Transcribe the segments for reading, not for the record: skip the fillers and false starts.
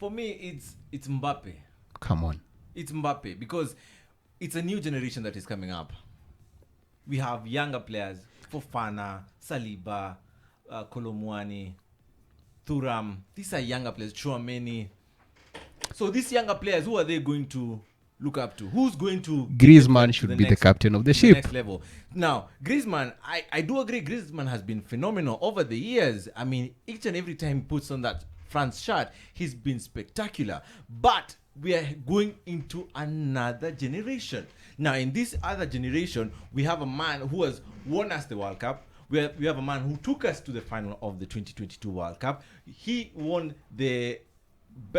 For me, it's Mbappe. Come on. It's Mbappe because it's a new generation that is coming up. We have younger players, Fofana, Saliba, Kolomwani, Thuram. These are younger players, Chouameni. So these younger players, who are they going to look up to? Who's going to... Griezmann should be the captain of the ship. Next level. Now, Griezmann, I do agree Griezmann has been phenomenal over the years. I mean, each and every time he puts on that France shirt, he's been spectacular. But we are going into another generation. Now, in this other generation, we have a man who has won us the World Cup. We have a man who took us to the final of the 2022 World Cup. He won the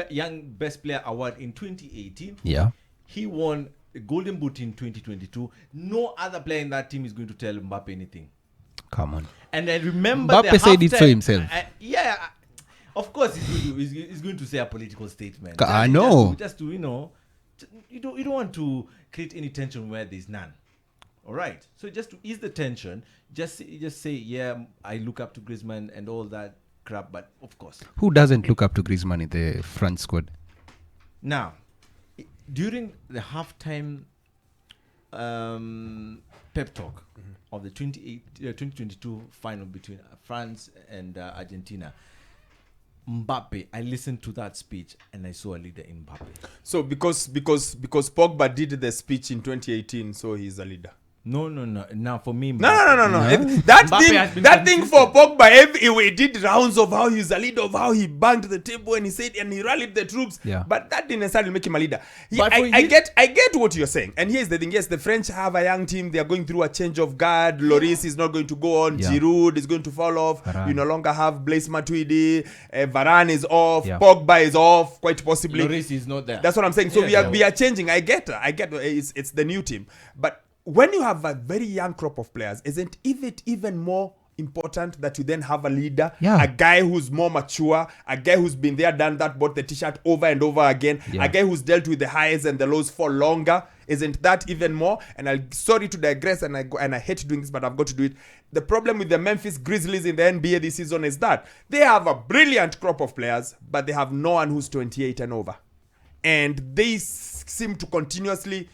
Young Best Player Award in 2018. Yeah. He won the Golden Boot in 2022. No other player in that team is going to tell Mbappe anything. Come on. And I remember Mbappe said it so himself. Of course he's going to say a political statement. I know. Just to you don't want to create any tension where there's none. All right. So just to ease the tension, just say, yeah, I look up to Griezmann and all that crap. But of course, who doesn't look up to Griezmann in the front squad? Now, during the halftime pep talk of the 2022 final between France and Argentina, Mbappe, I listened to that speech and I saw a leader in Mbappe. So because Pogba did the speech in 2018, so he's a leader. No. Now for me, no. That thing for Pogba, he did rounds of how he's a leader, of how he banged the table and he said and he rallied the troops. Yeah. But that didn't necessarily make him a leader. I get what you're saying. And here's the thing: yes, the French have a young team. They are going through a change of guard. Lloris is not going to go on. Yeah. Giroud is going to fall off. Varane. You no longer have Blaise Matuidi. Varane is off. Yeah. Pogba is off. Quite possibly. Lloris is not there. That's what I'm saying. So we are changing. I get it's the new team, but when you have a very young crop of players, isn't it even more important that you then have a leader, a guy who's more mature, a guy who's been there, done that, bought the t-shirt over and over again, a guy who's dealt with the highs and the lows for longer? Isn't that even more? And I'm sorry to digress, and I hate doing this, but I've got to do it. The problem with the Memphis Grizzlies in the NBA this season is that they have a brilliant crop of players, but they have no one who's 28 and over. And they seem to continuously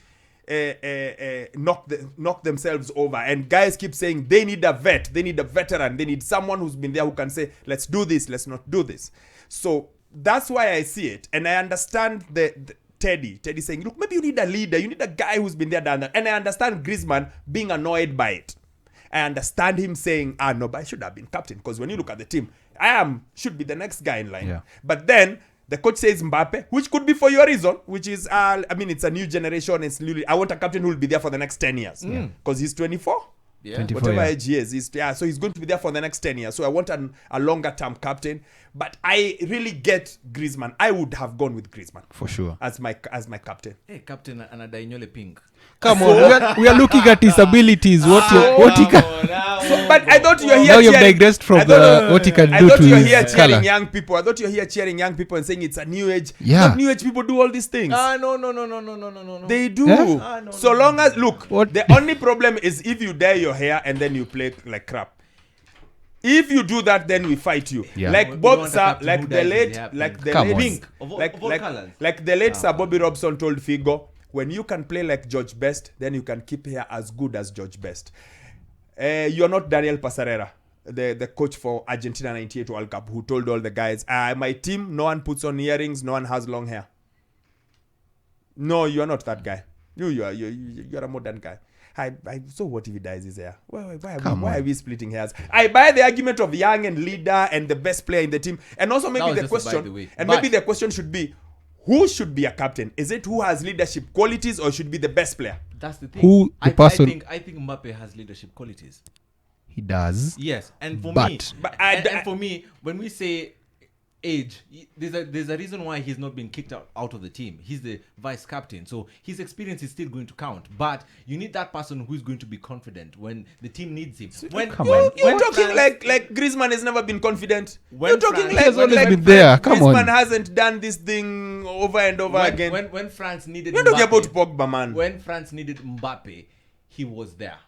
knock themselves over, and guys keep saying they need a vet, they need a veteran, they need someone who's been there who can say, let's do this, let's not do this. So that's why I see it, and I understand the Teddy saying, look, maybe you need a leader, you need a guy who's been there, done that. And I understand Griezmann being annoyed by it. I understand him saying, no, but I should have been captain, because when you look at the team, should be the next guy in line. But then the coach says Mbappe, which could be for your reason, which is, it's a new generation. I want a captain who will be there for the next 10 years. Because he's 24. Yeah. 24, whatever age he is. So he's going to be there for the next 10 years. So I want a longer-term captain. But I really get Griezmann. I would have gone with Griezmann. For sure. As my captain. Hey, captain, Anadainole Pink. Come on, we are looking at his abilities. What he can. But I thought you were here. Now you've digressed from what he can do to you were his here cheering color. young people. I thought you were here cheering young people and saying it's a new age. Yeah. But new age people do all these things. No. They do. Long as the only problem is if you dye your hair and then you play like crap. If you do that, then we fight you. Yeah. Like the late Sir Bobby Robson told Figo, when you can play like George Best, then you can keep hair as good as George Best. You're not Daniel Pasarela, the coach for Argentina 98 World Cup, who told all the guys, my team, no one puts on earrings, no one has long hair. No, you're not that guy. You're a modern guy. So what if he dyes his hair? Why are we splitting hairs? I buy the argument of young and leader and the best player in the team. And also maybe the question should be, who should be a captain? Is it who has leadership qualities or should be the best player? That's the thing. I think Mbappe has leadership qualities. He does. Yes, and for me, when we say age, there's a reason why he's not been kicked out of the team. He's the vice captain, so his experience is still going to count. But you need that person who's going to be confident when the team needs him. You're talking like Griezmann has never been confident. You're talking he's always been there. Come on. Griezmann hasn't done this thing over and over again. When France needed You're talking about Pogba, man. When France needed Mbappe, he was there.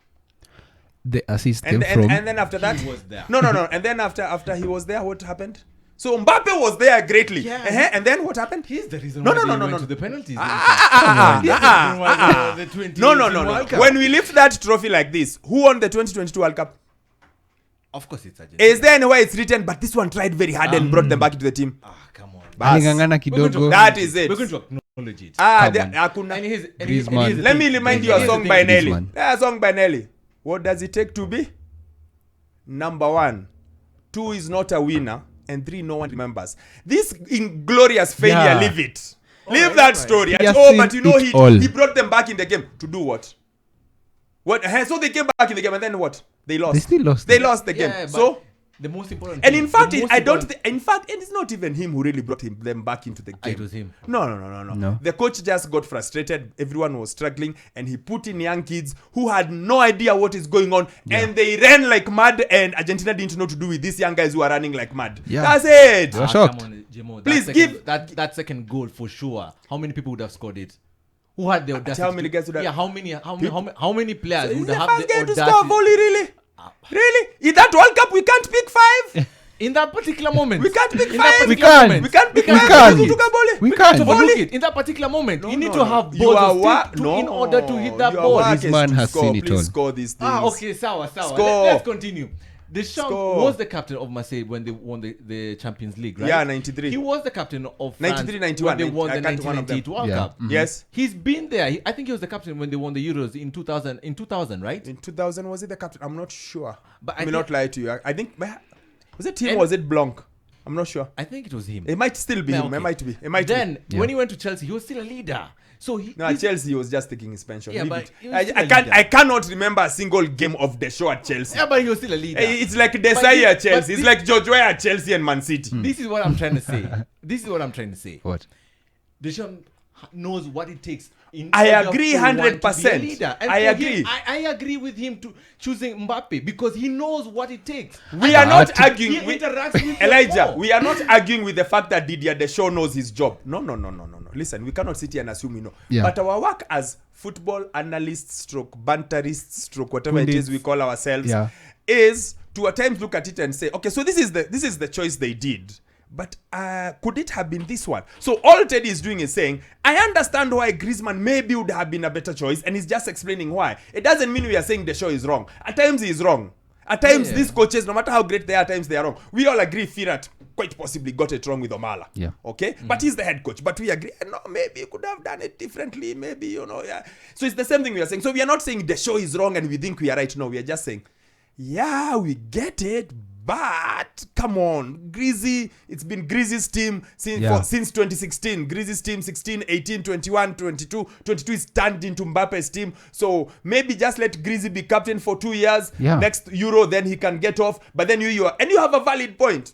The assist and then after that he was there. No. And then after he was there, what happened? So Mbappe was there greatly. Yeah. And then what happened? He's the reason No, why no, they no, no, went no. to the penalties. When we lift that trophy like this, who won the 2022 World Cup? Of course it's Argentina. Is there anywhere it's written, but this one tried very hard and brought them back into the team? Come on. Bas. Alingangana kidogo. That is it. We're going to acknowledge it. Hakuna. And here's Griezmann. the Let me thing. remind you Here's a the song thing. by Nelly. Griezmann. A song by Nelly. What does it take to be? Number 1. 2 is not a winner. And 3, no one remembers. This inglorious failure, Yeah. leave it. All Leave right, that all right. story. He has But seen you know it all. he brought them back in the game. To do what? So they came back in the game and then what? They lost. They still lost. They lost the game. Yeah, but So... the most important And thing- in fact, the most I don't. important- In fact, it is not even him who really brought them back into the game. It was him. No. No. The coach just got frustrated. Everyone was struggling, and he put in young kids who had no idea what is going on, and they ran like mad. And Argentina didn't know to do with these young guys who are running like mad. Yeah. That's it. They were shocked. Come on, Jemo. Please that give- that second goal for sure. How many people would have scored it? Who had the audacity? how many guys would have- Yeah, how many players Is would the have first the game to score audacity? volley, really? Really? In that World Cup, we can't pick 5. In that particular moment, We can't pick in that 5. We particular can't. moment, We can't pick We 5. can't. To took a volley. We to can't. overlook it. In that particular moment, you need to have You balls are of wa- steel in order to hit that your ball. work is This man to has score. seen it Please all. score these things. Okay, sour. Score. Let's continue. Deschamps Score. was the captain of Marseille when they won the Champions League, right? Yeah, 93. He was the captain of France 93, 91. when they won the I can't one of them. 1998 World Yeah. Cup. Yes. He's been there. I think he was the captain when they won the Euros in 2000. In 2000, right? In 2000, was it the captain? I'm not sure. But I I may think- not lie to you. I think was it him And- or was it Blanc? I'm not sure. I think it was him. It might still be Yeah, him. okay. It might be. It might Then be. when he went to Chelsea, he was still a leader. So No, at Chelsea he was just taking his pension. Yeah, Leave but it. he was still a leader. I cannot remember a single game of the show at Chelsea. yeah, but he was still a leader. It's like But Desai at but Chelsea. It's this- like George Weah at Chelsea and Man City. This is what I'm trying to say. What? Deschamps knows what it takes. I order agree for one to be a 100%. leader. And I for agree. him, I agree with him to choosing Mbappe because he knows what it takes. We are not But- arguing He with interacts with the Elijah. ball. We are not arguing with the fact that Didier Deschamps knows his job. No. Listen, we cannot sit here and assume we know. Yeah. But our work as football analysts, stroke banterists, stroke whatever it is we call ourselves, Yeah. is to at times look at it and say, okay, so this is the choice they did. But could it have been this one? So all Teddy is doing is saying, I understand why Griezmann maybe would have been a better choice, and he's just explaining why. It doesn't mean we are saying Deschamps is wrong. At times he is wrong. At times Yeah. these coaches, no matter how great they are, at times they are wrong. We all agree Firat quite possibly got it wrong with Omala. Yeah. Okay? But he's the head coach. But we agree, no, maybe he could have done it differently. Maybe, yeah. So it's the same thing we are saying. So we are not saying Deschamps is wrong and we think we are right. No, we are just saying, yeah, we get it, but come on, Greasy, it's been Greasy's team since 2016. Greasy's team 16, 18, 21, 22. 22 is turned into Mbappe's team. So maybe just let Greasy be captain for 2 years. Yeah. Next Euro, then he can get off. But then you have a valid point.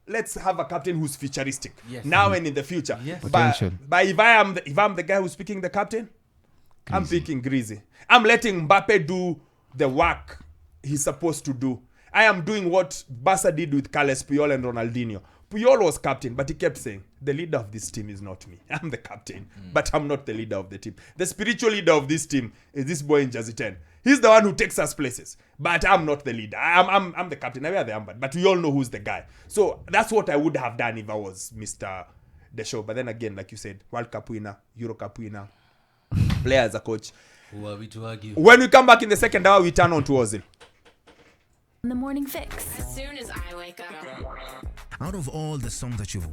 Let's have a captain who's futuristic Yes. now and in the future. Yes. Potential. But if I'm the guy who's picking the captain, I'm picking Greasy. I'm letting Mbappe do the work he's supposed to do. I am doing what Barca did with Carles Puyol and Ronaldinho. Puyol was captain, but he kept saying, the leader of this team is not me. I'm the captain, but I'm not the leader of the team. The spiritual leader of this team is this boy in Jersey 10. He's the one who takes us places, but I'm not the leader. I'm the captain. I wear the armband, but we all know who's the guy. So that's what I would have done if I was Mr. Deschamps. But then again, like you said, World Cup winner, Euro Cup winner, player as a coach. Who are we to argue? When we come back in the second hour, we turn on to Ozil. The morning fix. As soon as I wake up. Out of all the songs that you've done,